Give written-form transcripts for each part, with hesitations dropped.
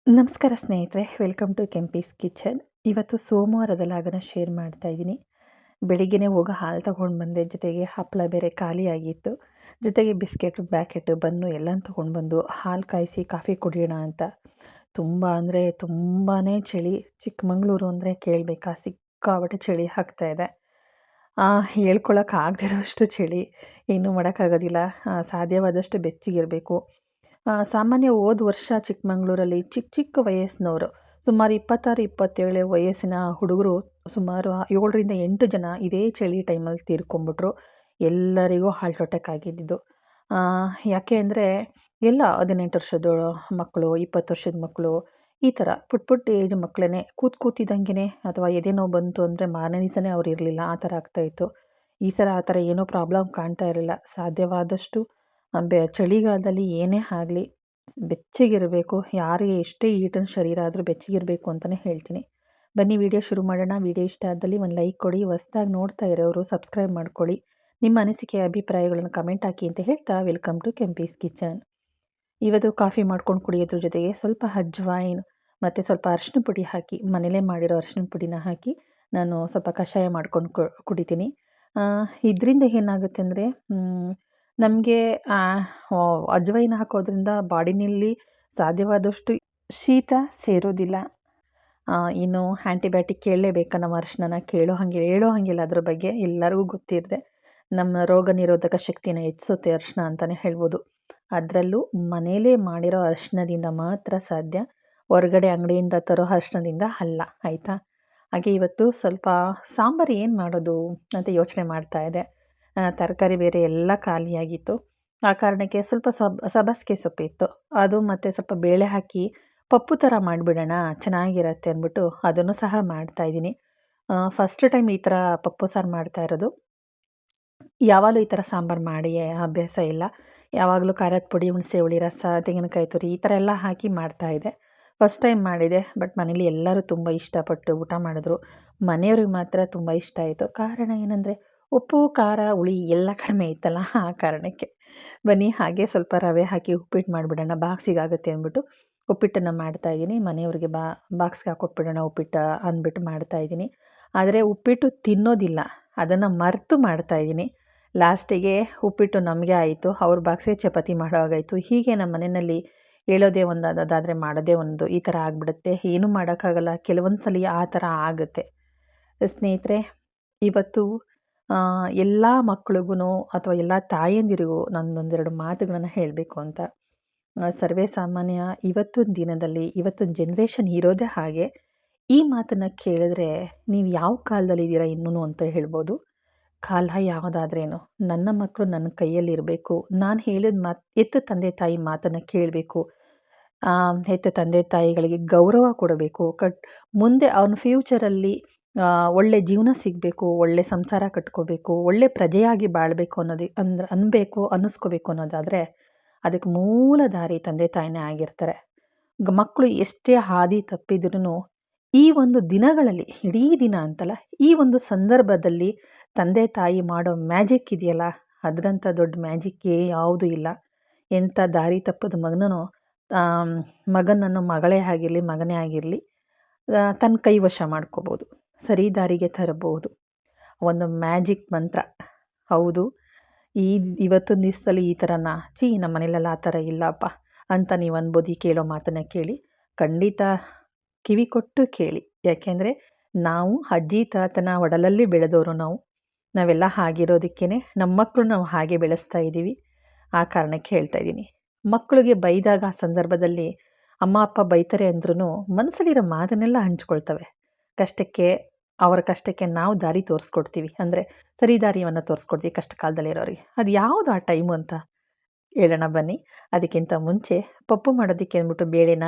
ನಮಸ್ಕಾರ ಸ್ನೇಹಿತರೆ, welcome to Kempee's kitchen. ಇವತ್ತು ಸೋಮವಾರದ ಲಾಗನ ಶೇರ್ ಮಾಡ್ತಾ ಇದ್ದೀನಿ. ಬೆಳಿಗ್ಗೆನೇ ಹೋಗಿ ಹಾಲು ತಗೊಂಡು ಬಂದೆ, ಜೊತೆಗೆ ಹಪ್ಪಳ ಬೇರೆ ಖಾಲಿಯಾಗಿತ್ತು, ಜೊತೆಗೆ ಬಿಸ್ಕೆಟು ಪ್ಯಾಕೆಟು ಬನ್ನು ಎಲ್ಲ ತೊಗೊಂಡು ಬಂದು ಹಾಲು ಕಾಯಿಸಿ ಕಾಫಿ ಕುಡಿಯೋಣ ಅಂತ. ತುಂಬ ಅಂದರೆ ತುಂಬಾ ಚಳಿ. ಚಿಕ್ಕಮಂಗ್ಳೂರು ಅಂದರೆ ಕೇಳಬೇಕಾ, ಸಿಕ್ಕಾಪಟ್ಟೆ ಚಳಿ ಆಗ್ತಾಯಿದೆ. ಹೇಳ್ಕೊಳಕ್ಕೆ ಆಗದಿರೋಷ್ಟು ಚಳಿ, ಏನೂ ಮಾಡೋಕ್ಕಾಗೋದಿಲ್ಲ. ಸಾಧ್ಯವಾದಷ್ಟು ಬೆಚ್ಚಗಿರಬೇಕು. ಸಾಮಾನ್ಯ ಹೋದ ವರ್ಷ ಚಿಕ್ಕಮಂಗ್ಳೂರಲ್ಲಿ ಚಿಕ್ಕ ಚಿಕ್ಕ ವಯಸ್ಸಿನವರು ಸುಮಾರು 26-27 ವಯಸ್ಸಿನ ಹುಡುಗರು ಸುಮಾರು 7ರಿಂದ 8 ಜನ ಇದೇ ಚಳಿ ಟೈಮಲ್ಲಿ ತೀರ್ಕೊಂಬಿಟ್ರು. ಎಲ್ಲರಿಗೂ ಹಾರ್ಟ್ ಅಟ್ಯಾಕ್ ಆಗಿದ್ದಿದ್ದು. ಯಾಕೆ ಅಂದರೆ ಎಲ್ಲ 18 ವರ್ಷದ ಮಕ್ಕಳು, 20 ವರ್ಷದ ಮಕ್ಕಳು, ಈ ಥರ ಪುಟ್ಟ ಏಜ್ ಮಕ್ಕಳೇ ಕೂತಿದ್ದಂಗೆ ಅಥವಾ ಎದೆ ನೋವು ಬಂತು ಅಂದರೆ ಮಾರನೇ ದಿವಸನೇ ಅವ್ರು ಇರಲಿಲ್ಲ, ಆ ಥರ ಆಗ್ತಾಯಿತ್ತು. ಈ ಸಲ ಆ ಥರ ಏನೂ ಪ್ರಾಬ್ಲಮ್ ಕಾಣ್ತಾ ಇರಲಿಲ್ಲ. ಸಾಧ್ಯವಾದಷ್ಟು ಚಳಿಗಾಲದಲ್ಲಿ ಏನೇ ಆಗಲಿ ಬೆಚ್ಚಗಿರಬೇಕು. ಯಾರಿಗೆ ಎಷ್ಟೇ ಈಟಿನ ಶರೀರ ಆದರೂ ಬೆಚ್ಚಗಿರಬೇಕು ಅಂತಲೇ ಹೇಳ್ತೀನಿ. ಬನ್ನಿ ವಿಡಿಯೋ ಶುರು ಮಾಡೋಣ. ವಿಡಿಯೋ ಇಷ್ಟ ಆದಲ್ಲಿ ಒಂದು ಲೈಕ್ ಕೊಡಿ. ಹೊಸದಾಗಿ ನೋಡ್ತಾ ಇರೋರು ಸಬ್ಸ್ಕ್ರೈಬ್ ಮಾಡ್ಕೊಳ್ಳಿ. ನಿಮ್ಮ ಅನಿಸಿಕೆ ಅಭಿಪ್ರಾಯಗಳನ್ನು ಕಮೆಂಟ್ ಹಾಕಿ ಅಂತ ಹೇಳ್ತಾ ವೆಲ್ಕಮ್ ಟು ಕೆಂಪೀಸ್ ಕಿಚನ್. ಇವತ್ತು ಕಾಫಿ ಮಾಡ್ಕೊಂಡು ಕುಡಿಯೋದ್ರ ಜೊತೆಗೆ ಸ್ವಲ್ಪ ಅಜ್ವಾಯಿನ್ ಮತ್ತು ಸ್ವಲ್ಪ ಅರಿಶಿನ ಪುಡಿ ಹಾಕಿ, ಮನೇಲೇ ಮಾಡಿರೋ ಅರಿಶಿನ ಪುಡಿನ ಹಾಕಿ ನಾನು ಸ್ವಲ್ಪ ಕಷಾಯ ಮಾಡ್ಕೊಂಡು ಕುಡಿತೀನಿ. ಇದರಿಂದ ಏನಾಗುತ್ತೆ ಅಂದರೆ ನಮಗೆ ಅಜ್ವೈನ ಹಾಕೋದ್ರಿಂದ ಬಾಡಿನಲ್ಲಿ ಸಾಧ್ಯವಾದಷ್ಟು ಶೀತ ಸೇರೋದಿಲ್ಲ. ಇನ್ನು ಆ್ಯಂಟಿಬಯೋಟಿಕ್ ಕೇಳಲೇಬೇಕಾ ನಾವು ಅರಿಶಿನ ಹೇಳೋ ಹಾಗಿಲ್ಲ. ಅದ್ರ ಬಗ್ಗೆ ಎಲ್ಲರಿಗೂ ಗೊತ್ತಿರದೆ ನಮ್ಮ ರೋಗ ನಿರೋಧಕ ಶಕ್ತಿನ ಹೆಚ್ಚಿಸುತ್ತೆ ಅರಿಶಿನ ಅಂತಲೇ ಹೇಳ್ಬೋದು. ಅದರಲ್ಲೂ ಮನೇಲೇ ಮಾಡಿರೋ ಅರಿಶಿನದಿಂದ ಮಾತ್ರ ಸಾಧ್ಯ, ಹೊರಗಡೆ ಅಂಗಡಿಯಿಂದ ತರೋ ಅರಿಶಿನದಿಂದ ಅಲ್ಲ, ಆಯಿತಾ. ಹಾಗೆ ಇವತ್ತು ಸ್ವಲ್ಪ ಸಾಂಬಾರು ಏನು ಮಾಡೋದು ಅಂತ ಯೋಚನೆ ಮಾಡ್ತಾಯಿದ್ದೆ. ತರಕಾರಿ ಬೇರೆ ಎಲ್ಲ ಖಾಲಿಯಾಗಿತ್ತು. ಆ ಕಾರಣಕ್ಕೆ ಸ್ವಲ್ಪ ಸಬ್ಬಸಿಗೆ ಸೊಪ್ಪಿತ್ತು, ಅದು ಮತ್ತು ಸ್ವಲ್ಪ ಬೇಳೆ ಹಾಕಿ ಪಪ್ಪು ಥರ ಮಾಡಿಬಿಡೋಣ, ಚೆನ್ನಾಗಿರತ್ತೆ ಅಂದ್ಬಿಟ್ಟು ಅದನ್ನು ಸಹ ಮಾಡ್ತಾಯಿದ್ದೀನಿ. ಫಸ್ಟ್ ಟೈಮ್ ಈ ಥರ ಪಪ್ಪು ಸಾರು ಮಾಡ್ತಾ ಇರೋದು. ಯಾವಾಗಲೂ ಈ ಥರ ಸಾಂಬಾರು ಮಾಡಿ ಅಭ್ಯಾಸ ಇಲ್ಲ. ಯಾವಾಗಲೂ ಖಾರದ ಪುಡಿ, ಹುಣಸೆ ಹುಳಿ ರಸ, ತೆಂಗಿನಕಾಯಿ ತುರಿ ಈ ಥರ ಎಲ್ಲ ಹಾಕಿ ಮಾಡ್ತಾಯಿದ್ದೆ. ಫಸ್ಟ್ ಟೈಮ್ ಮಾಡಿದೆ, ಬಟ್ ಮನೇಲಿ ಎಲ್ಲರೂ ತುಂಬ ಇಷ್ಟಪಟ್ಟು ಊಟ ಮಾಡಿದ್ರು. ಮನೆಯವ್ರಿಗೆ ಮಾತ್ರ ತುಂಬ ಇಷ್ಟ ಆಯಿತು. ಕಾರಣ ಏನಂದರೆ ಉಪ್ಪು, ಖಾರ, ಹುಳಿ ಎಲ್ಲ ಕಡಿಮೆ ಇತ್ತಲ್ಲ, ಆ ಕಾರಣಕ್ಕೆ. ಬನ್ನಿ ಹಾಗೆ ಸ್ವಲ್ಪ ರವೆ ಹಾಕಿ ಉಪ್ಪಿಟ್ಟು ಮಾಡಿಬಿಡೋಣ, ಬಾಕ್ಸಿಗಾಗುತ್ತೆ ಅಂದ್ಬಿಟ್ಟು ಉಪ್ಪಿಟ್ಟನ್ನು ಮಾಡ್ತಾಯಿದ್ದೀನಿ. ಮನೆಯವ್ರಿಗೆ ಬಾಕ್ಸ್ಗೆ ಹಾಕ್ಕೊಟ್ಬಿಡೋಣ ಉಪ್ಪಿಟ್ಟು ಅಂದ್ಬಿಟ್ಟು ಮಾಡ್ತಾಯಿದ್ದೀನಿ. ಆದರೆ ಉಪ್ಪಿಟ್ಟು ತಿನ್ನೋದಿಲ್ಲ, ಅದನ್ನು ಮರೆತು ಮಾಡ್ತಾಯಿದ್ದೀನಿ. ಲಾಸ್ಟಿಗೆ ಉಪ್ಪಿಟ್ಟು ನಮಗೆ ಆಯಿತು, ಅವ್ರ ಬಾಕ್ಸಿಗೆ ಚಪಾತಿ ಮಾಡೋ ಹಾಗಾಯಿತು. ಹೀಗೆ ನಮ್ಮ ಮನೆಯಲ್ಲಿ ಹೇಳೋದೇ ಒಂದು, ಅದಾದರೆ ಮಾಡೋದೇ ಒಂದು, ಈ ಥರ ಆಗಿಬಿಡುತ್ತೆ. ಏನೂ ಮಾಡೋಕ್ಕಾಗಲ್ಲ, ಕೆಲವೊಂದು ಸಲ ಆ ಥರ ಆಗುತ್ತೆ. ಸ್ನೇಹಿತರೆ, ಇವತ್ತು ಎಲ್ಲ ಮಕ್ಳಿಗೂ ಅಥವಾ ಎಲ್ಲ ತಾಯಂದಿರಿಗೂ ನಾನೊಂದೆರಡು ಮಾತುಗಳನ್ನು ಹೇಳಬೇಕು ಅಂತ. ಸರ್ವೇ ಸಾಮಾನ್ಯ ಇವತ್ತಿನ ದಿನದಲ್ಲಿ, ಇವತ್ತಿನ ಜನ್ರೇಷನ್ ಇರೋದೇ ಹಾಗೆ. ಈ ಮಾತನ್ನು ಕೇಳಿದ್ರೆ ನೀವು ಯಾವ ಕಾಲದಲ್ಲಿದ್ದೀರಾ ಇನ್ನೂ ಅಂತ ಹೇಳ್ಬೋದು. ಕಾಲ ಯಾವುದಾದ್ರೇನು, ನನ್ನ ಮಕ್ಕಳು ನನ್ನ ಕೈಯಲ್ಲಿರಬೇಕು, ನಾನು ಹೇಳಿದ ಮಾತು, ಹೆತ್ತ ತಂದೆ ತಾಯಿ ಮಾತನ್ನು ಕೇಳಬೇಕು, ಹೆತ್ತ ತಂದೆ ತಾಯಿಗಳಿಗೆ ಗೌರವ ಕೊಡಬೇಕು, ಮುಂದೆ ಅವನ ಫ್ಯೂಚರಲ್ಲಿ ಒಳ್ಳೆ ಜೀವನ ಸಿಗಬೇಕು, ಒಳ್ಳೆ ಸಂಸಾರ ಕಟ್ಕೋಬೇಕು, ಒಳ್ಳೆ ಪ್ರಜೆಯಾಗಿ ಬಾಳಬೇಕು ಅನ್ನಿಸ್ಕೋಬೇಕು ಅನ್ನೋದಾದರೆ ಅದಕ್ಕೆ ಮೂಲ ದಾರಿ ತಂದೆ ತಾಯಿನೇ ಆಗಿರ್ತಾರೆ. ಮಕ್ಕಳು ಎಷ್ಟೇ ಹಾದಿ ತಪ್ಪಿದ್ರೂ ಈ ಒಂದು ದಿನಗಳಲ್ಲಿ, ಇಡೀ ದಿನ ಅಂತಲ್ಲ, ಈ ಒಂದು ಸಂದರ್ಭದಲ್ಲಿ ತಂದೆ ತಾಯಿ ಮಾಡೋ ಮ್ಯಾಜಿಕ್ ಇದೆಯಲ್ಲ, ಅದರಂಥ ದೊಡ್ಡ ಮ್ಯಾಜಿಕ್ಕೇ ಯಾವುದೂ ಇಲ್ಲ. ಎಂಥ ದಾರಿ ತಪ್ಪದ ಮಗನನ್ನು, ಮಗಳೇ ಆಗಿರಲಿ ಮಗನೇ ಆಗಿರಲಿ, ತನ್ನ ಕೈವಶ ಮಾಡ್ಕೋಬೋದು, ಸರಿ ದಾರಿಗೆ ತರಬಹುದು. ಒಂದು ಮ್ಯಾಜಿಕ್ ಮಂತ್ರ. ಹೌದು, ಇವತ್ತೊಂದು ದಿವಸದಲ್ಲಿ ಈ ಥರನಾ, ನಮ್ಮ ಮನೇಲೆಲ್ಲ ಆ ಥರ ಇಲ್ಲಪ್ಪ ಅಂತ ನೀವು ಅನ್ಬೋದು. ಕೇಳೋ ಮಾತನ್ನು ಕೇಳಿ, ಖಂಡಿತ ಕಿವಿ ಕೊಟ್ಟು ಕೇಳಿ. ಯಾಕೆಂದರೆ ನಾವು ಅಜ್ಜಿ ತಾತನ ಒಡಲಲ್ಲಿ ಬೆಳೆದವರು, ನಾವೆಲ್ಲ ಹಾಗಿರೋದಕ್ಕೇ ನಮ್ಮ ಮಕ್ಕಳು ನಾವು ಹಾಗೆ ಬೆಳೆಸ್ತಾ ಇದ್ದೀವಿ. ಆ ಕಾರಣಕ್ಕೆ ಹೇಳ್ತಾ ಇದ್ದೀನಿ. ಮಕ್ಕಳಿಗೆ ಬೈದಾಗ ಆ ಸಂದರ್ಭದಲ್ಲಿ ಅಮ್ಮ ಅಪ್ಪ ಬೈತಾರೆ ಅಂದ್ರೂ ಮನಸ್ಸಲ್ಲಿರೋ ಮಾತನ್ನೆಲ್ಲ ಹಂಚ್ಕೊಳ್ತವೆ. ಅವರ ಕಷ್ಟಕ್ಕೆ ನಾವು ದಾರಿ ತೋರಿಸ್ಕೊಡ್ತೀವಿ, ಅಂದರೆ ಸರಿ ದಾರಿಯನ್ನು ತೋರಿಸ್ಕೊಡ್ತೀವಿ ಕಷ್ಟ ಕಾಲದಲ್ಲಿರೋರಿಗೆ. ಅದು ಯಾವುದು ಆ ಟೈಮು ಅಂತ ಹೇಳೋಣ ಬನ್ನಿ. ಅದಕ್ಕಿಂತ ಮುಂಚೆ ಪಪ್ಪು ಮಾಡೋದಕ್ಕೆ ಅಂದ್ಬಿಟ್ಟು ಬೇಳೆನ,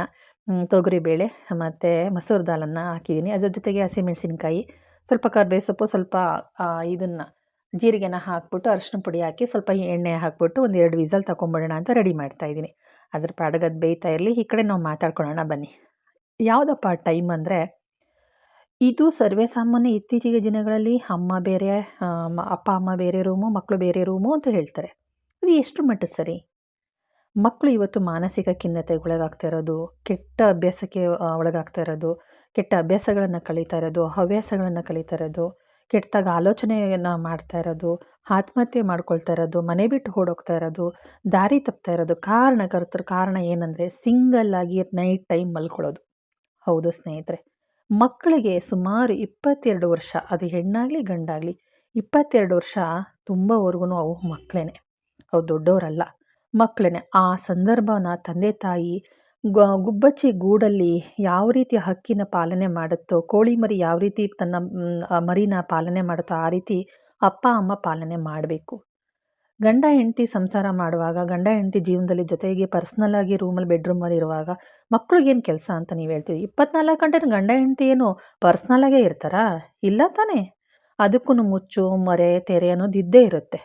ತೊಗರಿಬೇಳೆ ಮತ್ತು ಮಸೂರು ದಾಲನ್ನು ಹಾಕಿದ್ದೀನಿ. ಅದ್ರ ಜೊತೆಗೆ ಹಸಿಮೆಣಸಿನ್ಕಾಯಿ, ಸ್ವಲ್ಪ ಕರಿಬೇವು ಸೊಪ್ಪು, ಸ್ವಲ್ಪ ಇದನ್ನು ಜೀರಿಗೆನ ಹಾಕ್ಬಿಟ್ಟು ಅರಿಶಿನ ಪುಡಿ ಹಾಕಿ ಸ್ವಲ್ಪ ಎಣ್ಣೆ ಹಾಕ್ಬಿಟ್ಟು ಒಂದು 2 ವಿಸಲ್ ತಗೊಂಬಿಡೋಣ ಅಂತ ರೆಡಿ ಮಾಡ್ತಾಯಿದ್ದೀನಿ. ಅದ್ರ ಪಾಡಿಗೆ ಅದು ಬೇಯ್ತಾ ಇರಲಿ, ಈ ಕಡೆ ನಾವು ಮಾತಾಡ್ಕೊಳ್ಳೋಣ ಬನ್ನಿ. ಯಾವುದಪ್ಪ ಟೈಮ್ ಅಂದರೆ, ಇದು ಸರ್ವೇ ಸಾಮಾನ್ಯ. ಇತ್ತೀಚಿಗೆ ದಿನಗಳಲ್ಲಿ ಅಮ್ಮ ಬೇರೆ, ಅಪ್ಪ ಅಮ್ಮ ಬೇರೆ ರೂಮು, ಮಕ್ಕಳು ಬೇರೆ ರೂಮು ಅಂತ ಹೇಳ್ತಾರೆ. ಅದು ಎಷ್ಟು ಮಟ್ಟ ಸರಿ? ಮಕ್ಕಳು ಇವತ್ತು ಮಾನಸಿಕ ಖಿನ್ನತೆಗೊಳಗಾಗ್ತಾ ಇರೋದು, ಕೆಟ್ಟ ಅಭ್ಯಾಸಕ್ಕೆ ಒಳಗಾಗ್ತಾ ಇರೋದು, ಕೆಟ್ಟ ಅಭ್ಯಾಸಗಳನ್ನು ಕಲಿತಾ ಇರೋದು, ಹವ್ಯಾಸಗಳನ್ನು ಕಲಿತಾ ಇರೋದು, ಕೆಟ್ಟದಾಗ ಆಲೋಚನೆಯನ್ನ ಮಾಡ್ತಾ ಇರೋದು, ಆತ್ಮಹತ್ಯೆ ಮಾಡ್ಕೊಳ್ತಾ ಇರೋದು, ಮನೆ ಬಿಟ್ಟು ಓಡೋಗ್ತಾ ಇರೋದು, ದಾರಿ ತಪ್ತಾ ಇರೋದು ಕಾರಣಕರ್ತರು ಕಾರಣ ಏನಂದರೆ ಸಿಂಗಲ್ ಆಗಿ ನೈಟ್ ಟೈಮ್ ಮಲ್ಕೊಳ್ಳೋದು. ಹೌದು ಸ್ನೇಹಿತರೆ. ಮಕ್ಕಳಿಗೆ ಸುಮಾರು 22 ವರ್ಷ, ಅದು ಹೆಣ್ಣಾಗಲಿ ಗಂಡಾಗಲಿ 22 ವರ್ಷ ತುಂಬವರೆಗೂ ಅವು ಮಕ್ಕಳೇನೆ. ಅವು ದೊಡ್ಡವರಲ್ಲ, ಮಕ್ಕಳೇನೆ. ಆ ಸಂದರ್ಭನ ತಂದೆ ತಾಯಿ ಗುಬ್ಬಚ್ಚಿ ಗೂಡಲ್ಲಿ ಯಾವ ರೀತಿ ಹಕ್ಕಿನ ಪಾಲನೆ ಮಾಡುತ್ತೋ, ಕೋಳಿ ಮರಿ ಯಾವ ರೀತಿ ತನ್ನ ಮರಿನ ಪಾಲನೆ ಮಾಡುತ್ತೋ ಆ ರೀತಿ ಅಪ್ಪ ಅಮ್ಮ ಪಾಲನೆ ಮಾಡಬೇಕು. ಗಂಡ ಹೆಂಡತಿ ಸಂಸಾರ ಮಾಡುವಾಗ, ಗಂಡ ಹೆಂಡತಿ ಜೀವನದಲ್ಲಿ ಜೊತೆಗೆ ಪರ್ಸ್ನಲ್ ಆಗಿ ರೂಮಲ್ಲಿ ಬೆಡ್ರೂಮಲ್ಲಿ ಇರುವಾಗ ಮಕ್ಳಿಗೇನು ಕೆಲಸ ಅಂತ ನೀವು ಹೇಳ್ತೀವಿ. 24 ಗಂಟೆನೂ ಗಂಡ ಹೆಂಡತಿ ಏನು ಪರ್ಸ್ನಲ್ ಆಗೇ ಇರ್ತಾರಾ? ಇಲ್ಲ ತಾನೇ. ಅದಕ್ಕೂ ಮುಚ್ಚು ಮರೆ ತೆರೆ ಅನ್ನೋದು ಇದ್ದೇ ಇರುತ್ತೆ.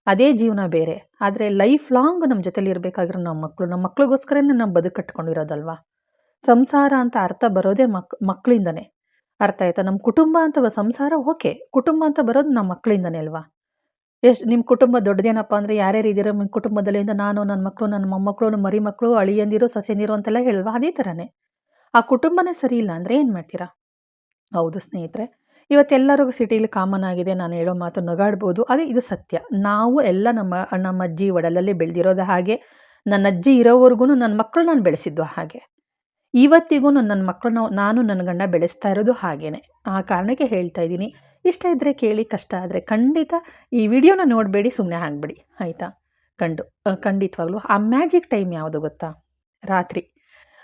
ಅದೇ ಜೀವನ ಬೇರೆ. ಆದರೆ ಲೈಫ್ ಲಾಂಗ್ ನಮ್ಮ ಜೊತೆಲಿ ಇರಬೇಕಾಗಿರೋ ನಮ್ಮ ಮಕ್ಳಿಗೋಸ್ಕರನೇ ನಾವು ಬದುಕು ಕಟ್ಕೊಂಡಿರೋದಲ್ವಾ. ಸಂಸಾರ ಅಂತ ಅರ್ಥ ಬರೋದೇ ಮಕ್ಕಳಿಂದನೇ. ಅರ್ಥ ಆಯ್ತಾ? ನಮ್ಮ ಕುಟುಂಬ ಅಂತ ಸಂಸಾರ ಓಕೆ, ಕುಟುಂಬ ಅಂತ ಬರೋದು ನಮ್ಮ ಮಕ್ಕಳಿಂದನೇ ಅಲ್ವಾ. ನಿಮ್ಮ ಕುಟುಂಬ ದೊಡ್ಡದೇನಪ್ಪ ಅಂದರೆ ಯಾರ್ಯಾರು ಇದ್ದೀರಾ ನಿಮ್ಮ ಕುಟುಂಬದಲ್ಲಿಂದ ನಾನು, ನನ್ನ ಮಕ್ಕಳು, ನನ್ನ ಮೊಮ್ಮಕ್ಕಳು, ನನ್ನ ಮರಿ ಮಕ್ಕಳು, ಅಳಿಯಂದಿರು, ಸೊಸೆಯಂದಿರು ಅಂತೆಲ್ಲ ಹೇಳಲ್ವಾ, ಅದೇ ಥರನೇ. ಆ ಕುಟುಂಬನೇ ಸರಿ ಇಲ್ಲ ಅಂದರೆ ಏನು ಮಾಡ್ತೀರಾ? ಹೌದು ಸ್ನೇಹಿತರೆ. ಇವತ್ತೆಲ್ಲರಿಗೂ ಸಿಟಿಲಿ ಕಾಮನ್ ಆಗಿದೆ, ನಾನು ಹೇಳೋ ಮಾತು ನಗಾಡ್ಬೋದು, ಅದೇ ಇದು ಸತ್ಯ. ನಾವು ಎಲ್ಲ ನಮ್ಮ ಅಜ್ಜಿ ಒಡಲಲ್ಲಿ ಬೆಳೆದಿರೋದು ಹಾಗೆ, ನನ್ನ ಅಜ್ಜಿ ಇರೋವರೆಗೂ ನನ್ನ ಮಕ್ಕಳು ನಾನು ಬೆಳೆಸಿದ್ದು ಹಾಗೆ. ಇವತ್ತಿಗೂ ನನ್ನ ಮಕ್ಕಳನ್ನ ನಾನು ನನ್ನ ಗಂಡ ಬೆಳೆಸ್ತಾ ಇರೋದು ಹಾಗೇನೆ. ಆ ಕಾರಣಕ್ಕೆ ಹೇಳ್ತಾ ಇದ್ದೀನಿ. ಇಷ್ಟ ಇದ್ದರೆ ಕೇಳಿ, ಕಷ್ಟ ಆದರೆ ಖಂಡಿತ ಈ ವಿಡಿಯೋನ ನೋಡಬೇಡಿ, ಸುಮ್ಮನೆ ಆಗ್ಬಿಡಿ ಆಯಿತಾ. ಖಂಡಿತವಾಗ್ಲೂ ಆ ಮ್ಯಾಜಿಕ್ ಟೈಮ್ ಯಾವುದು ಗೊತ್ತಾ? ರಾತ್ರಿ.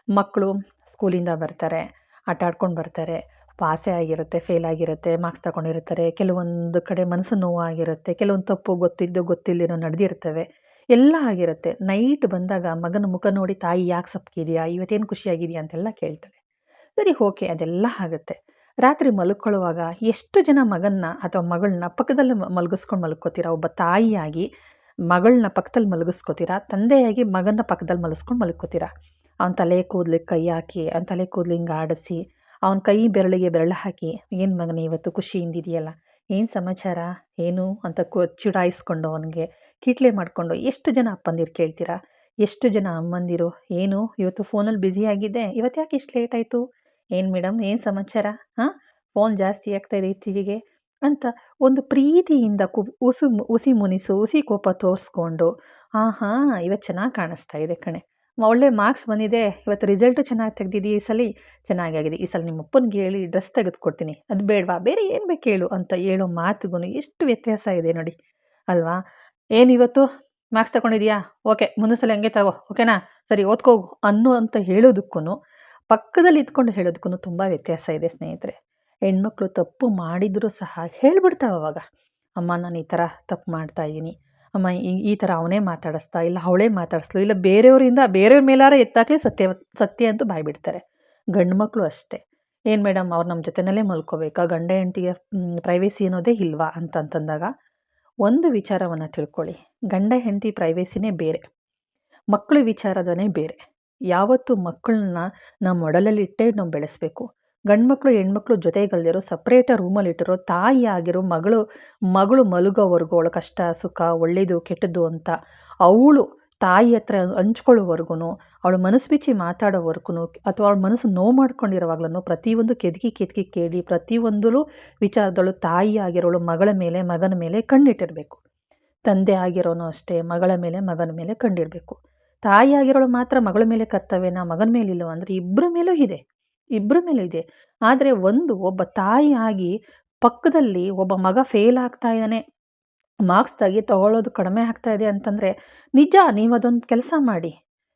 ಮಕ್ಕಳು ಸ್ಕೂಲಿಂದ ಬರ್ತಾರೆ, ಆಟ ಆಡ್ಕೊಂಡು ಬರ್ತಾರೆ, ಪಾಸೇ ಆಗಿರುತ್ತೆ, ಫೇಲ್ ಆಗಿರುತ್ತೆ, ಮಾರ್ಕ್ಸ್ ತಗೊಂಡಿರ್ತಾರೆ, ಕೆಲವೊಂದು ಕಡೆ ಮನಸ್ಸು ನೋವಾಗಿರುತ್ತೆ, ಕೆಲವೊಂದು ತಪ್ಪು ಗೊತ್ತಿಲ್ಲದೇನೋ ನಡೆದಿರ್ತವೆ, ಎಲ್ಲ ಆಗಿರುತ್ತೆ. ನೈಟ್ ಬಂದಾಗ ಮಗನ ಮುಖ ನೋಡಿ ತಾಯಿ ಯಾಕೆ ಸಪ್ಪಗಿದೆಯಾ, ಇವತ್ತೇನು ಖುಷಿಯಾಗಿದೆಯಾ ಅಂತೆಲ್ಲ ಕೇಳ್ತಾಳೆ. ಸರಿ, ಓಕೆ, ಅದೆಲ್ಲ ಆಗುತ್ತೆ. ರಾತ್ರಿ ಮಲ್ಕೊಳ್ಳುವಾಗ ಎಷ್ಟು ಜನ ಮಗನ್ನ ಅಥವಾ ಮಗಳನ್ನ ಪಕ್ಕದಲ್ಲಿ ಮಲಗಿಸ್ಕೊಂಡು ಮಲ್ಕೋತೀರಾ? ಒಬ್ಬ ತಾಯಿಯಾಗಿ ಮಗಳನ್ನ ಪಕ್ಕದಲ್ಲಿ ಮಲಗಿಸ್ಕೋತೀರಾ? ತಂದೆಯಾಗಿ ಮಗನ ಪಕ್ಕದಲ್ಲಿ ಮಲಗಿಸ್ಕೊಂಡು ಮಲ್ಕೋತೀರಾ? ಅವನ ತಲೆ ಕೂದಲಿಗೆ ಕೈ ಹಾಕಿ, ಅವನ ತಲೆ ಕೂದಲು ಹಿಂಗೆ ಆಡಿಸಿ, ಅವನ ಕೈ ಬೆರಳಿಗೆ ಬೆರಳು ಹಾಕಿ, ಏನು ಮಗನೇ ಇವತ್ತು ಖುಷಿಯಿಂದಿದೆಯಲ್ಲ, ಏನು ಸಮಾಚಾರ, ಏನು ಅಂತ ಚುಡಾಯಿಸ್ಕೊಂಡು ಅವನಿಗೆ ಕೀಟ್ಲೆ ಮಾಡಿಕೊಂಡು ಎಷ್ಟು ಜನ ಅಪ್ಪಂದಿರು ಕೇಳ್ತೀರಾ? ಎಷ್ಟು ಜನ ಅಮ್ಮಂದಿರು, ಏನು ಇವತ್ತು ಫೋನಲ್ಲಿ ಬ್ಯುಸಿಯಾಗಿದೆ, ಇವತ್ತು ಯಾಕೆ ಇಷ್ಟು ಲೇಟ್ ಆಯಿತು, ಏನು ಮೇಡಮ್, ಏನು ಸಮಾಚಾರ, ಹಾಂ, ಫೋನ್ ಜಾಸ್ತಿ ಆಗ್ತಾಯಿದೆ ಇತ್ತೀಚೆಗೆ ಅಂತ ಒಂದು ಪ್ರೀತಿಯಿಂದ ಹುಸಿ ಮುನಿಸು, ಹುಸಿ ಕೋಪ ತೋರಿಸ್ಕೊಂಡು, ಹಾಂ ಇವತ್ತು ಚೆನ್ನಾಗಿ ಕಾಣಿಸ್ತಾ ಇದೆ ಕಣೆ, ಒಳ್ಳೆ ಮಾರ್ಕ್ಸ್ ಬಂದಿದೆ, ಇವತ್ತು ರಿಸಲ್ಟು ಚೆನ್ನಾಗಿ ತೆಗ್ದಿದ್ದೀ, ಈ ಸಲ ಚೆನ್ನಾಗಾಗಿದೆ, ಈ ಸಲ ನಿಮ್ಮ ಅಪ್ಪನಿಗೆ ಹೇಳಿ ಡ್ರೆಸ್ ತೆಗೆದುಕೊಡ್ತೀನಿ, ಅದು ಬೇಡವಾ, ಬೇರೆ ಏನು ಬೇಕು ಹೇಳು ಅಂತ ಹೇಳೋ ಮಾತುಗೂ ಎಷ್ಟು ವ್ಯತ್ಯಾಸ ಇದೆ ನೋಡಿ ಅಲ್ವಾ. ಏನಿವತ್ತು ಮಾರ್ಕ್ಸ್ ತಗೊಂಡಿದ್ಯಾ, ಓಕೆ, ಮುಂದೆ ಸಲ ಹಂಗೆ ತಗೋ, ಓಕೆನಾ, ಸರಿ ಓದ್ಕೋಗು ಅಂತ ಹೇಳೋದಕ್ಕೂ, ಪಕ್ಕದಲ್ಲಿ ಇದ್ಕೊಂಡು ಹೇಳೋದಕ್ಕೂ ತುಂಬ ವ್ಯತ್ಯಾಸ ಇದೆ ಸ್ನೇಹಿತರೆ. ಹೆಣ್ಮಕ್ಳು ತಪ್ಪು ಮಾಡಿದರೂ ಸಹ ಹೇಳ್ಬಿಡ್ತಾವೆ ಅವಾಗ, ಅಮ್ಮ ನಾನು ಈ ಥರ ತಪ್ಪು ಮಾಡ್ತಾಯಿದ್ದೀನಿ, ಅಮ್ಮ ಈ ಥರ ಅವನೇ ಮಾತಾಡಿಸ್ತಾ, ಇಲ್ಲ ಅವಳೇ ಮಾತಾಡಿಸ್ಲು, ಇಲ್ಲ ಬೇರೆಯವ್ರ ಮೇಲಾರ ಎತ್ತಾಕಲಿ ಸತ್ಯ ಅಂತೂ ಬಾಯ್ಬಿಡ್ತಾರೆ. ಗಂಡು ಮಕ್ಕಳು ಅಷ್ಟೇ. ಏನು ಮೇಡಮ್, ಅವ್ರು ನಮ್ಮ ಜೊತೆಯಲ್ಲೇ ಮಲ್ಕೋಬೇಕಾ, ಗಂಡ ಹೆಂಡತಿಗೆ ಪ್ರೈವೇಸಿ ಅನ್ನೋದೇ ಇಲ್ವಾ ಅಂತಂದಾಗ ಒಂದು ವಿಚಾರವನ್ನು ತಿಳ್ಕೊಳ್ಳಿ. ಗಂಡ ಹೆಂಡತಿ ಪ್ರೈವೇಸಿನೇ ಬೇರೆ, ಮಕ್ಕಳ ವಿಚಾರದನೇ ಬೇರೆ. ಯಾವತ್ತು ಮಕ್ಕಳನ್ನ ನಮ್ಮ ಒಡಲಲ್ಲಿ ಇಟ್ಟೇ ನಾವು ಬೆಳೆಸಬೇಕು. ಗಂಡು ಮಕ್ಕಳು ಹೆಣ್ಮಕ್ಳು ಜೊತೆಗಲ್ದಿರೋ ಸಪ್ರೇಟ ರೂಮಲ್ಲಿ ಇಟ್ಟಿರೋ ತಾಯಿ ಆಗಿರೋ ಮಗಳು ಮಲಗೋವರೆಗೂ ಅವಳ ಕಷ್ಟ ಸುಖ ಒಳ್ಳೆಯದು ಕೆಟ್ಟದ್ದು ಅಂತ ಅವಳು ತಾಯಿ ಹತ್ರ ಹಂಚ್ಕೊಳ್ಳೋವರೆಗೂ, ಅವಳು ಮನಸ್ಸು ಬಿಚ್ಚಿ ಮಾತಾಡೋವರೆಗೂ, ಅಥವಾ ಅವಳ ಮನಸ್ಸು ನೋವು ಮಾಡ್ಕೊಂಡಿರೋವಾಗ್ಲೂ ಪ್ರತಿಯೊಂದು ಕೆದಕಿ ಕೇಳಿ ಪ್ರತಿಯೊಂದೂ ವಿಚಾರದಳು ತಾಯಿ ಆಗಿರೋಳು ಮಗಳ ಮೇಲೆ ಮಗನ ಮೇಲೆ ಕಣ್ಣಿಟ್ಟಿರಬೇಕು. ತಂದೆ ಆಗಿರೋನು ಅಷ್ಟೇ, ಮಗಳ ಮೇಲೆ ಮಗನ ಮೇಲೆ ಕಣ್ಣಿಡಬೇಕು. ತಾಯಿ ಆಗಿರೋಳು ಮಾತ್ರ ಮಗಳ ಮೇಲೆ ಕರ್ತವ್ಯನ, ಮಗನ ಮೇಲಿಲ್ಲ ಅಂದರೆ ಇಬ್ಬರ ಮೇಲೂ ಇದೆ. ಆದರೆ ಒಬ್ಬ ತಾಯಿ ಆಗಿ ಪಕ್ಕದಲ್ಲಿ ಒಬ್ಬ ಮಗ ಫೇಲ್ ಆಗ್ತಾ ಇದ್ದಾನೆ, ಮಾರ್ಕ್ಸ್ ತಗೊಳ್ಳೋದು ಕಡಿಮೆ ಆಗ್ತಾ ಇದೆ ಅಂತಂದರೆ ನಿಜ, ನೀವು ಅದೊಂದು ಕೆಲಸ ಮಾಡಿ,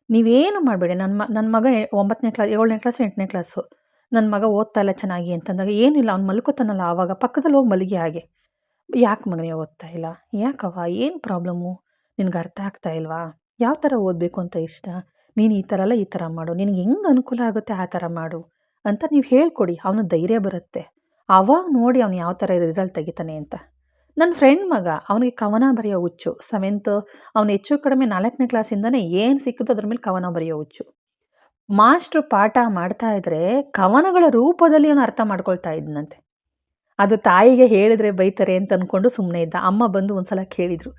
ನೀವೇನು ಮಾಡಬೇಡಿ. ನನ್ನ ಮಗ 9ನೇ ಕ್ಲಾಸ್ 7ನೇ ಕ್ಲಾಸ್ 8ನೇ ಕ್ಲಾಸು, ನನ್ನ ಮಗ ಓದ್ತಾ ಇಲ್ಲ ಚೆನ್ನಾಗಿ ಅಂತಂದಾಗ ಏನಿಲ್ಲ, ಅವ್ನು ಮಲ್ಕೋತಾನಲ್ಲ ಆವಾಗ ಪಕ್ಕದಲ್ಲಿ ಹೋಗಿ ಮಲಗಿ. ಹಾಗೆ ಯಾಕೆ ಮಗನೇ ಓದ್ತಾ ಇಲ್ಲ, ಯಾಕವ್ವ, ಏನು ಪ್ರಾಬ್ಲಮ್ಮು, ನಿನಗೆ ಅರ್ಥ ಆಗ್ತಾ ಇಲ್ವಾ, ಯಾವ ಥರ ಓದಬೇಕು ಅಂತ ಇಷ್ಟ, ನೀನು ಈ ಥರ ಅಲ್ಲ ಈ ಥರ ಮಾಡು, ನಿನಗೆ ಹೆಂಗೆ ಅನುಕೂಲ ಆಗುತ್ತೆ ಆ ಥರ ಮಾಡು ಅಂತ ನೀವು ಹೇಳ್ಕೊಡಿ. ಅವನು ಧೈರ್ಯ ಬರುತ್ತೆ. ಆವಾಗ ನೋಡಿ ಅವನು ಯಾವ ಥರ ರಿಸಲ್ಟ್ ತೆಗಿತಾನೆ ಅಂತ. ನನ್ನ ಫ್ರೆಂಡ್ ಮಗ, ಅವನಿಗೆ ಕವನ ಬರೆಯೋ ಹುಚ್ಚು. 7th ಅವನು ಹೆಚ್ಚು ಕಡಿಮೆ 4ನೇ ಕ್ಲಾಸಿಂದನೇ ಏನು ಸಿಕ್ಕಿತು ಅದ್ರ ಮೇಲೆ ಕವನ ಬರೆಯೋ ಹುಚ್ಚು. ಮಾಸ್ಟ್ರು ಪಾಠ ಮಾಡ್ತಾ ಇದ್ರೆ ಕವನಗಳ ರೂಪದಲ್ಲಿ ಅವನು ಅರ್ಥ ಮಾಡ್ಕೊಳ್ತಾ ಇದ್ನಂತೆ. ಅದು ತಾಯಿಗೆ ಹೇಳಿದ್ರೆ ಬೈತಾರೆ ಅಂತ ಅಂದ್ಕೊಂಡು ಸುಮ್ಮನೆ ಇದ್ದ. ಅಮ್ಮ ಬಂದು ಒಂದು ಸಲ ಕೇಳಿದರು,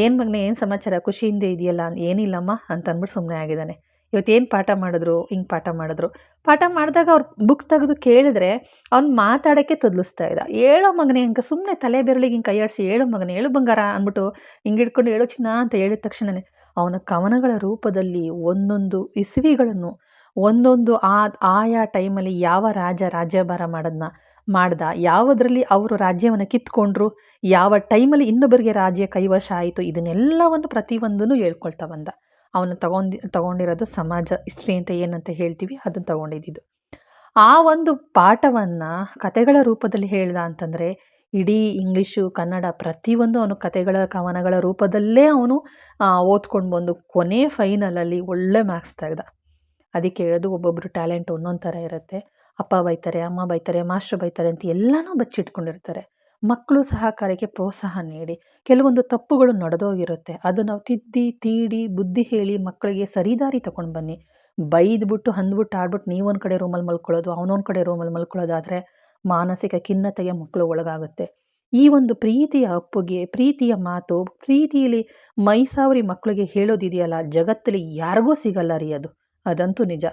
"ಏನು ಮಗನೇ ಏನು ಸಮಾಚಾರ ಖುಷಿಯಿಂದ ಇದೆಯಲ್ಲ?" "ಏನಿಲ್ಲಮ್ಮ" ಅಂತ ಅಂದ್ಬಿಟ್ಟು ಸುಮ್ಮನೆ ಆಗಿದ್ದಾನೆ. ಇವತ್ತೇನು ಪಾಠ ಮಾಡಿದ್ರು? ಹಿಂಗೆ ಪಾಠ ಮಾಡಿದ್ರು. ಪಾಠ ಮಾಡಿದಾಗ ಅವ್ರು ಬುಕ್ ತೆಗೆದು ಕೇಳಿದ್ರೆ ಅವ್ನು ಮಾತಾಡೋಕ್ಕೆ ತೊದಲಿಸ್ತಾ ಇದ್ದ. "ಹೇಳೋ ಮಗನೇ" ಅಂಕ ಸುಮ್ಮನೆ ತಲೆ ಬೆರಳಿಗೆ ಹಿಂಗೆ ಕೈ ಆಡಿಸಿ, "ಹೇಳು ಮಗನೇ, ಹೇಳು ಬಂಗಾರ" ಅಂದ್ಬಿಟ್ಟು ಹಿಂಗೆ ಹಿಡ್ಕೊಂಡು, "ಹೇಳು ಚಿನ್ನ" ಅಂತ ಹೇಳಿದ ತಕ್ಷಣನೇ ಅವನ ಕವನಗಳ ರೂಪದಲ್ಲಿ ಒಂದೊಂದು ಇಸವಿಗಳನ್ನು, ಒಂದೊಂದು ಆಯಾ ಟೈಮಲ್ಲಿ ಯಾವ ರಾಜ ರಾಜ್ಯಭಾರ ಮಾಡ್ದ, ಯಾವುದರಲ್ಲಿ ಅವರು ರಾಜ್ಯವನ್ನು ಕಿತ್ಕೊಂಡ್ರು, ಯಾವ ಟೈಮಲ್ಲಿ ಇನ್ನೊಬ್ಬರಿಗೆ ರಾಜ್ಯ ಕೈವಶ ಆಯಿತು, ಇದನ್ನೆಲ್ಲವನ್ನು ಪ್ರತಿಯೊಂದನ್ನು ಹೇಳ್ಕೊಳ್ತಾ ಬಂದ. ಅವನು ತಗೊಂಡಿರೋದು ಸಮಾಜ ಹಿಸ್ಟ್ರಿ ಅಂತ ಏನಂತ ಹೇಳ್ತೀವಿ, ಅದನ್ನು ತಗೊಂಡಿದ್ದು. ಆ ಒಂದು ಪಾಠವನ್ನು ಕತೆಗಳ ರೂಪದಲ್ಲಿ ಹೇಳ್ದ ಅಂತಂದರೆ ಇಡೀ ಇಂಗ್ಲೀಷು, ಕನ್ನಡ ಪ್ರತಿಯೊಂದು ಅವನು ಕತೆಗಳ, ಕವನಗಳ ರೂಪದಲ್ಲೇ ಅವನು ಓದ್ಕೊಂಡು ಬಂದು ಕೊನೆ ಫೈನಲಲ್ಲಿ ಒಳ್ಳೆ ಮಾರ್ಕ್ಸ್ ತೆಗೆದ. ಅದಕ್ಕೆ ಹೇಳೋದು, ಒಬ್ಬೊಬ್ಬರು ಟ್ಯಾಲೆಂಟ್ ಒಂದೊಂದು ಥರ ಇರುತ್ತೆ. ಅಪ್ಪ ಬೈತಾರೆ, ಅಮ್ಮ ಬೈತಾರೆ, ಮಾಸ್ಟ್ರು ಬೈತಾರೆ ಅಂತ ಎಲ್ಲನೂ ಬಚ್ಚಿಟ್ಕೊಂಡಿರ್ತಾರೆ. ಮಕ್ಕಳು ಸಹಕಾರಕ್ಕೆ ಪ್ರೋತ್ಸಾಹ ನೀಡಿ, ಕೆಲವೊಂದು ತಪ್ಪುಗಳು ನಡೆದೋಗಿರುತ್ತೆ, ಅದನ್ನು ನಾವು ತಿದ್ದಿ ತೀಡಿ ಬುದ್ಧಿ ಹೇಳಿ ಮಕ್ಕಳಿಗೆ ಸರಿದಾರಿ ತಗೊಂಡು ಬನ್ನಿ. ಬೈದ್ಬಿಟ್ಟು ಅಂದ್ಬಿಟ್ಟು ಆಡ್ಬಿಟ್ಟು ನೀವೊಂದು ಕಡೆ ರೂಮಲ್ಲಿ ಮಲ್ಕೊಳ್ಳೋದು, ಅವನೊಂದು ಕಡೆ ರೂಮಲ್ಲಿ ಮಲ್ಕೊಳ್ಳೋದಾದರೆ ಮಾನಸಿಕ ಖಿನ್ನತೆಗೆ ಮಕ್ಕಳು ಒಳಗಾಗುತ್ತೆ. ಈ ಒಂದು ಪ್ರೀತಿಯ ಅಪ್ಪುಗೆ, ಪ್ರೀತಿಯ ಮಾತು, ಪ್ರೀತಿಯಲ್ಲಿ ಮೈಸಾವರಿ ಮಕ್ಕಳಿಗೆ ಹೇಳೋದಿದೆಯಲ್ಲ, ಜಗತ್ತಲ್ಲಿ ಯಾರಿಗೂ ಸಿಗಲ್ಲ ರೀ ಅದು. ಅದಂತೂ ನಿಜ.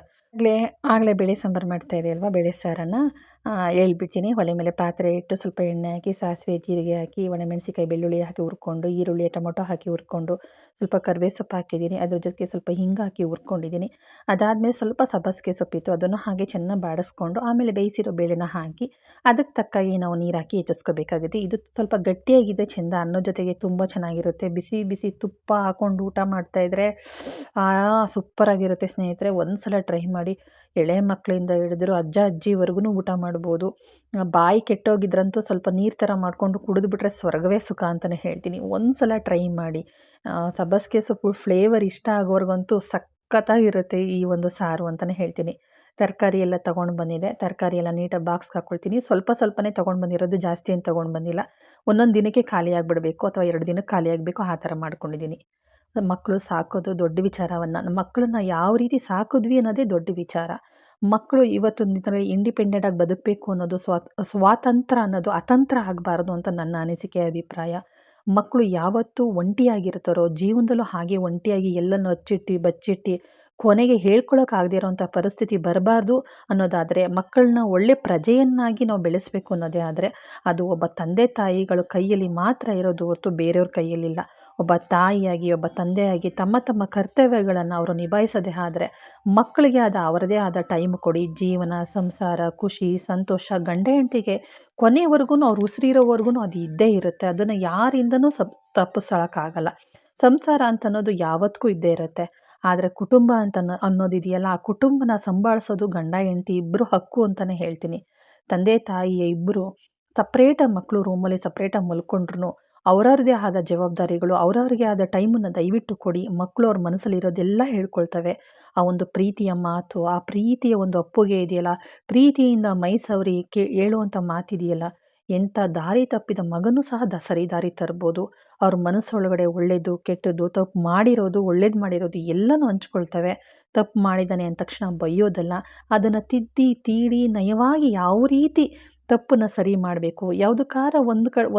ಆಗಲೇ ಬೇಳೆ ಸಾಂಬಾರು ಮಾಡ್ತಾಯಿದೆ ಅಲ್ವಾ, ಬೇಳೆ ಸಾರನ್ನು ಹೇಳ್ಬಿಡ್ತೀನಿ. ಒಲೆ ಮೇಲೆ ಪಾತ್ರೆ ಇಟ್ಟು ಸ್ವಲ್ಪ ಎಣ್ಣೆ ಹಾಕಿ, ಸಾಸಿವೆ ಜೀರಿಗೆ ಹಾಕಿ, ಒಣಮೆಣಸಿಕಾಯಿ ಬೆಳ್ಳುಳ್ಳಿ ಹಾಕಿ ಹುರ್ಕೊಂಡು, ಈರುಳ್ಳಿ ಟೊಮೊಟೊ ಹಾಕಿ ಹುರ್ಕೊಂಡು, ಸ್ವಲ್ಪ ಕರಿಬೇವು ಸೊಪ್ಪು ಹಾಕಿದ್ದೀನಿ. ಅದ್ರ ಜೊತೆಗೆ ಸ್ವಲ್ಪ ಹಿಂಗೆ ಹಾಕಿ ಹುರ್ಕೊಂಡಿದ್ದೀನಿ. ಅದಾದಮೇಲೆ ಸ್ವಲ್ಪ ಸಬ್ಬಸಿಗೆ ಸೊಪ್ಪಿತ್ತು, ಅದನ್ನು ಹಾಗೆ ಚೆನ್ನಾಗಿ ಬಾಡಿಸ್ಕೊಂಡು ಆಮೇಲೆ ಬೇಯಿಸಿರೋ ಬೇಳೆನ ಹಾಕಿ ಅದಕ್ಕೆ ತಕ್ಕಾಗಿ ನಾವು ನೀರು ಹಾಕಿ ಹೆಚ್ಚಿಸ್ಕೋಬೇಕಾಗುತ್ತೆ. ಇದು ಸ್ವಲ್ಪ ಗಟ್ಟಿಯಾಗಿದೆ ಚೆಂದ, ಅನ್ನೋ ಜೊತೆಗೆ ತುಂಬ ಚೆನ್ನಾಗಿರುತ್ತೆ. ಬಿಸಿ ಬಿಸಿ ತುಪ್ಪ ಹಾಕ್ಕೊಂಡು ಊಟ ಮಾಡ್ತಾಯಿದ್ರೆ ಸೂಪರಾಗಿರುತ್ತೆ ಸ್ನೇಹಿತರೆ. ಒಂದು ಸಲ ಟ್ರೈ ಮಾಡಿ. ಎಳೆ ಮಕ್ಕಳಿಂದ ಹಿಡಿದ್ರು ಅಜ್ಜ ಅಜ್ಜಿವರೆಗೂ ಊಟ ಮಾಡ್ಬೋದು. ಬಾಯಿ ಕೆಟ್ಟೋಗಿದ್ರಂತೂ ಸ್ವಲ್ಪ ನೀರು ಥರ ಮಾಡಿಕೊಂಡು ಕುಡಿದ್ಬಿಟ್ರೆ ಸ್ವರ್ಗವೇ ಸುಖ ಅಂತಲೇ ಹೇಳ್ತೀನಿ. ಒಂದು ಸಲ ಟ್ರೈ ಮಾಡಿ. ಸಬ್ಬಸಿಗೆ ಸೊಪ್ಪು ಫ್ಲೇವರ್ ಇಷ್ಟ ಆಗೋರ್ಗಂತೂ ಸಖತ್ತಾಗಿರುತ್ತೆ ಈ ಒಂದು ಸಾರು ಅಂತಲೇ ಹೇಳ್ತೀನಿ. ತರಕಾರಿ ಎಲ್ಲ ತೊಗೊಂಡು ಬಂದಿದ್ದೆ. ತರಕಾರಿ ಎಲ್ಲ ನೀಟಾಗಿ ಬಾಕ್ಸ್ಗೆ ಹಾಕ್ಕೊಳ್ತೀನಿ. ಸ್ವಲ್ಪ ಸ್ವಲ್ಪನೇ ತೊಗೊಂಡು ಬಂದಿರೋದು, ಜಾಸ್ತಿ ಏನು ತೊಗೊಂಡು ಬಂದಿಲ್ಲ. ಒಂದೊಂದು ದಿನಕ್ಕೆ ಖಾಲಿ ಆಗಿಬಿಡಬೇಕು ಅಥವಾ 2 ದಿನಕ್ಕೆ ಖಾಲಿ ಆಗಬೇಕು, ಆ ಥರ ಮಾಡ್ಕೊಂಡಿದ್ದೀನಿ. ಮಕ್ಕಳು ಸಾಕೋದು ದೊಡ್ಡ ವಿಚಾರವನ್ನ, ನಮ್ಮ ಮಕ್ಕಳನ್ನ ಯಾವ ರೀತಿ ಸಾಕಿದ್ವಿ ಅನ್ನೋದೇ ದೊಡ್ಡ ವಿಚಾರ. ಮಕ್ಕಳು ಇವತ್ತಿನ ದಿನದಲ್ಲಿ ಇಂಡಿಪೆಂಡೆಂಟಾಗಿ ಬದುಕಬೇಕು ಅನ್ನೋದು, ಸ್ವಾತಂತ್ರ್ಯ ಅನ್ನೋದು ಅತಂತ್ರ ಆಗಬಾರ್ದು ಅಂತ ನನ್ನ ಅನಿಸಿಕೆ, ಅಭಿಪ್ರಾಯ. ಮಕ್ಕಳು ಯಾವತ್ತೂ ಒಂಟಿಯಾಗಿರ್ತಾರೋ ಜೀವನದಲ್ಲೂ ಹಾಗೆ ಒಂಟಿಯಾಗಿ ಎಲ್ಲನೂ ಬಚ್ಚಿಟ್ಟು ಕೊನೆಗೆ ಹೇಳ್ಕೊಳಕ್ಕಾಗದೇ ಇರೋವಂಥ ಪರಿಸ್ಥಿತಿ ಬರಬಾರ್ದು ಅನ್ನೋದಾದರೆ, ಮಕ್ಕಳನ್ನ ಒಳ್ಳೆ ಪ್ರಜೆಯನ್ನಾಗಿ ನಾವು ಬೆಳೆಸಬೇಕು ಅನ್ನೋದೇ ಆದರೆ, ಅದು ಒಬ್ಬ ತಂದೆ ತಾಯಿಗಳ ಕೈಯಲ್ಲಿ ಮಾತ್ರ ಇರೋದು ಹೊರತು ಬೇರೆಯವ್ರ ಕೈಯಲ್ಲಿಲ್ಲ. ಒಬ್ಬ ತಾಯಿಯಾಗಿ, ಒಬ್ಬ ತಂದೆಯಾಗಿ ತಮ್ಮ ತಮ್ಮ ಕರ್ತವ್ಯಗಳನ್ನು ಅವರು ನಿಭಾಯಿಸದೇ ಆದರೆ, ಮಕ್ಕಳಿಗೆ ಅವರದೇ ಆದ ಟೈಮ್ ಕೊಡಿ. ಜೀವನ, ಸಂಸಾರ, ಖುಷಿ, ಸಂತೋಷ, ಗಂಡ ಹೆಂಡತಿಗೆ ಕೊನೆವರೆಗೂ ಅವ್ರು ಉಸಿರಿರೋವರೆಗೂ ಅದು ಇದ್ದೇ ಇರುತ್ತೆ. ಅದನ್ನು ಯಾರಿಂದನೂ ತಪ್ಪಿಸೋಕ್ಕಾಗಲ್ಲ. ಸಂಸಾರ ಅಂತ ಅನ್ನೋದು ಯಾವತ್ತಿಗೂ ಇದ್ದೇ ಇರುತ್ತೆ. ಆದರೆ ಕುಟುಂಬ ಅಂತ ಅನ್ನೋದಿದೆಯಲ್ಲ, ಆ ಕುಟುಂಬನ ಸಂಭಾಳಿಸೋದು ಗಂಡ ಹೆಂಡತಿ ಇಬ್ಬರು ಹಕ್ಕು ಅಂತಲೇ ಹೇಳ್ತೀನಿ. ತಂದೆ ತಾಯಿ ಇಬ್ಬರು ಸಪ್ರೇಟಾಗಿ, ಮಕ್ಕಳು ರೂಮಲ್ಲಿ ಸಪ್ರೇಟಾಗಿ ಮಲ್ಕೊಂಡ್ರು ಅವರವ್ರದೇ ಆದ ಜವಾಬ್ದಾರಿಗಳು, ಅವರವ್ರಿಗೆ ಆದ ಟೈಮನ್ನು ದಯವಿಟ್ಟು ಕೊಡಿ. ಮಕ್ಕಳು ಅವ್ರ ಮನಸ್ಸಲ್ಲಿರೋದೆಲ್ಲ ಹೇಳ್ಕೊಳ್ತವೆ. ಆ ಒಂದು ಪ್ರೀತಿಯ ಮಾತು, ಆ ಪ್ರೀತಿಯ ಒಂದು ಅಪ್ಪುಗೆ ಇದೆಯಲ್ಲ, ಪ್ರೀತಿಯಿಂದ ಮೈ ಸವರಿ ಹೇಳುವಂಥ ಮಾತಿದೆಯಲ್ಲ, ಎಂಥ ದಾರಿ ತಪ್ಪಿದ ಮಗನೂ ಸಹ ಸರಿ ದಾರಿ ತರ್ಬೋದು. ಅವ್ರ ಮನಸ್ಸೊಳಗಡೆ ಒಳ್ಳೆಯದು, ಕೆಟ್ಟದ್ದು, ತಪ್ಪು ಮಾಡಿರೋದು, ಒಳ್ಳೇದು ಮಾಡಿರೋದು ಎಲ್ಲನೂ ಹಂಚ್ಕೊಳ್ತವೆ. ತಪ್ಪು ಮಾಡಿದ್ದಾನೆ ಅಂದ ತಕ್ಷಣ ಬೈಯೋದಲ್ಲ, ಅದನ್ನು ತಿದ್ದಿ ತೀಡಿ ನಯವಾಗಿ ಯಾವ ರೀತಿ ತಪ್ಪನ್ನು ಸರಿ ಮಾಡಬೇಕು, ಯಾವುದಕ್ಕಾರ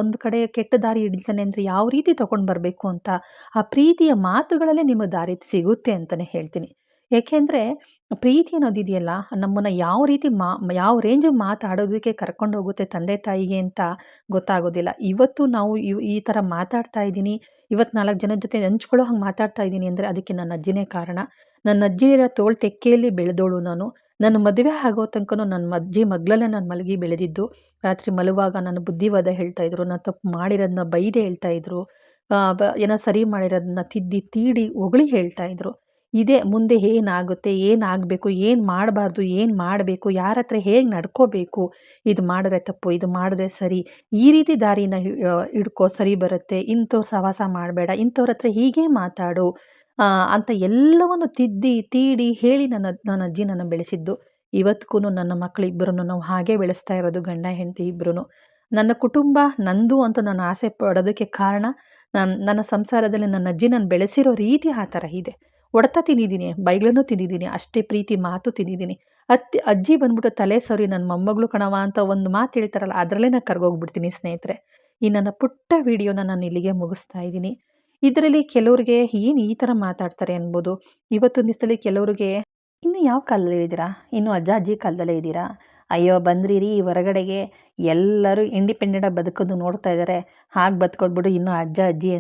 ಒಂದು ಕಡೆ ಕೆಟ್ಟ ದಾರಿ ಹಿಡಿತಾನೆ ಅಂದರೆ ಯಾವ ರೀತಿ ತೊಗೊಂಡು ಬರಬೇಕು ಅಂತ ಆ ಪ್ರೀತಿಯ ಮಾತುಗಳಲ್ಲೇ ನಿಮಗೆ ದಾರಿ ಸಿಗುತ್ತೆ ಅಂತಲೇ ಹೇಳ್ತೀನಿ. ಏಕೆಂದರೆ ಪ್ರೀತಿ ಅನ್ನೋದಿದೆಯಲ್ಲ, ನಮ್ಮನ್ನು ಯಾವ ರೀತಿ ಯಾವ ರೇಂಜಿಗೆ ಮಾತಾಡೋದಕ್ಕೆ ಕರ್ಕೊಂಡು ಹೋಗುತ್ತೆ ತಂದೆ ತಾಯಿಗೆ ಅಂತ ಗೊತ್ತಾಗೋದಿಲ್ಲ. ಇವತ್ತು ನಾವು ಈ ಥರ ಮಾತಾಡ್ತಾ ಇದ್ದೀನಿ, ಇವತ್ತು 4 ಜನದ ಜೊತೆ ಹಂಚ್ಕೊಳ್ಳೋ ಹಂಗೆ ಮಾತಾಡ್ತಾ ಇದ್ದೀನಿ ಅಂದರೆ ಅದಕ್ಕೆ ನನ್ನ ಅಜ್ಜಿನೇ ಕಾರಣ. ನನ್ನ ಅಜ್ಜಿಯ ತೋಳು ತೆಕ್ಕೆಯಲ್ಲಿ ಬೆಳೆದೋಳು ನಾನು. ನನ್ನ ಮದುವೆ ಆಗೋ ತನಕನೂ ನನ್ನ ಅಜ್ಜಿ ಮಗ್ಲಲ್ಲೇ ನಾನು ಮಲಗಿ ಬೆಳೆದಿದ್ದು. ರಾತ್ರಿ ಮಲಗುವಾಗ ನನ್ನ ಬುದ್ಧಿವಾದ ಹೇಳ್ತಾಯಿದ್ರು, ನಾನು ತಪ್ಪು ಮಾಡಿರೋದನ್ನ ಬೈದೆ ಹೇಳ್ತಾಯಿದ್ರು, ಏನೋ ಸರಿ ಮಾಡಿರೋದನ್ನ ತಿದ್ದಿ ತೀಡಿ ಹೊಗಳಿ ಹೇಳ್ತಾಯಿದ್ರು. ಇದೇ ಮುಂದೆ ಏನಾಗುತ್ತೆ, ಏನಾಗಬೇಕು, ಏನು ಮಾಡಬಾರ್ದು, ಏನು ಮಾಡಬೇಕು, ಯಾರ ಹತ್ರ ಹೇಗೆ ನಡ್ಕೋಬೇಕು, ಇದು ಮಾಡಿದ್ರೆ ತಪ್ಪು, ಇದು ಮಾಡಿದ್ರೆ ಸರಿ, ಈ ರೀತಿ ದಾರಿನ ಹಿಡ್ಕೋ ಸರಿ ಬರುತ್ತೆ, ಇಂಥವ್ರ ಸಹವಾಸ ಮಾಡಬೇಡ, ಇಂಥವ್ರ ಹತ್ರ ಹೀಗೆ ಮಾತಾಡು ಅಂತ ಎಲ್ಲವನ್ನು ತಿದ್ದಿ ತೀಡಿ ಹೇಳಿ ನನ್ನ ಅಜ್ಜಿ ನನ್ನ ಬೆಳೆಸಿದ್ದು. ಇವತ್ತಿಗೂ ನನ್ನ ಮಕ್ಕಳಿಬ್ಬರನ್ನು ನಾವು ಹಾಗೇ ಬೆಳೆಸ್ತಾ ಇರೋದು, ಗಂಡ ಹೆಂಡತಿ ಇಬ್ಬರೂ. ನನ್ನ ಕುಟುಂಬ ನಂದು ಅಂತ ನಾನು ಆಸೆ ಪಡೋದಕ್ಕೆ ಕಾರಣ, ನನ್ನ ಸಂಸಾರದಲ್ಲಿ ನನ್ನ ಅಜ್ಜಿ ನಾನು ಬೆಳೆಸಿರೋ ರೀತಿ ಆ ಥರ ಇದೆ. ಹೊಡೆತ ತಿಂದಿದ್ದೀನಿ, ಬೈಗಳನ್ನೂ ತಿಂದಿದ್ದೀನಿ, ಅಷ್ಟೇ ಪ್ರೀತಿ ಮಾತು ತಿಂದಿದ್ದೀನಿ. ಅಜ್ಜಿ ಬಂದ್ಬಿಟ್ಟು ತಲೆ ಸರಿ ನನ್ನ ಮೊಮ್ಮಗಳು ಕಣವ ಅಂತ ಒಂದು ಮಾತು ಹೇಳ್ತಾರಲ್ಲ, ಅದರಲ್ಲೇ ನಾನು ಕರ್ಗೋಗ್ಬಿಡ್ತೀನಿ ಸ್ನೇಹಿತರೆ. ಈ ನನ್ನ ಪುಟ್ಟ ವಿಡಿಯೋನ ನಾನು ಇಲ್ಲಿಗೆ ಮುಗಿಸ್ತಾ ಇದ್ದೀನಿ. ಇದರಲ್ಲಿ ಕೆಲವ್ರಿಗೆ ಏನು ಈ ಥರ ಮಾತಾಡ್ತಾರೆ ಅನ್ಬೋದು. ಇವತ್ತೊಂದು ದಿವಸದಲ್ಲಿ ಕೆಲವ್ರಿಗೆ ಇನ್ನು ಯಾವ ಕಾಲದಲ್ಲಿ ಇದ್ದೀರಾ? ಇನ್ನು ಅಜ್ಜ ಅಜ್ಜಿ ಕಾಲದಲ್ಲೇ ಇದ್ದೀರಾ? ಅಯ್ಯೋ ಬಂದ್ರಿ ಹೊರಗಡೆಗೆ ಎಲ್ಲರೂ ಇಂಡಿಪೆಂಡೆಂಟಾಗಿ ಬದುಕೋದು ನೋಡ್ತಾ ಇದ್ದಾರೆ. ಹಾಗೆ ಬದುಕೋದು ಬಿಡು ಇನ್ನೂ ಅಜ್ಜ ಅಜ್ಜಿ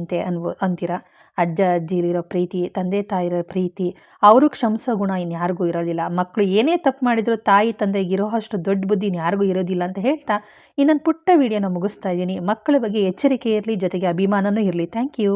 ಅಂತೀರಾ. ಅಜ್ಜ ಅಜ್ಜಿಲಿರೋ ಪ್ರೀತಿ, ತಂದೆ ತಾಯಿರೋ ಪ್ರೀತಿ, ಅವರು ಕ್ಷಮಿಸೋ ಗುಣ ಇನ್ಯಾರಿಗೂ ಇರೋದಿಲ್ಲ. ಮಕ್ಕಳು ಏನೇ ತಪ್ಪು ಮಾಡಿದರೂ ತಾಯಿ ತಂದೆಗಿರೋ ಅಷ್ಟು ದೊಡ್ಡ ಬುದ್ಧಿ ಇನ್ಯಾರಿಗೂ ಇರೋದಿಲ್ಲ ಅಂತ ಹೇಳ್ತಾ ಈ ನನ್ನ ಪುಟ್ಟ ವಿಡಿಯೋನ ಮುಗಿಸ್ತಾ ಇದ್ದೀನಿ. ಮಕ್ಕಳ ಬಗ್ಗೆ ಎಚ್ಚರಿಕೆ ಇರಲಿ, ಜೊತೆಗೆ ಅಭಿಮಾನನೂ ಇರಲಿ. Thank you.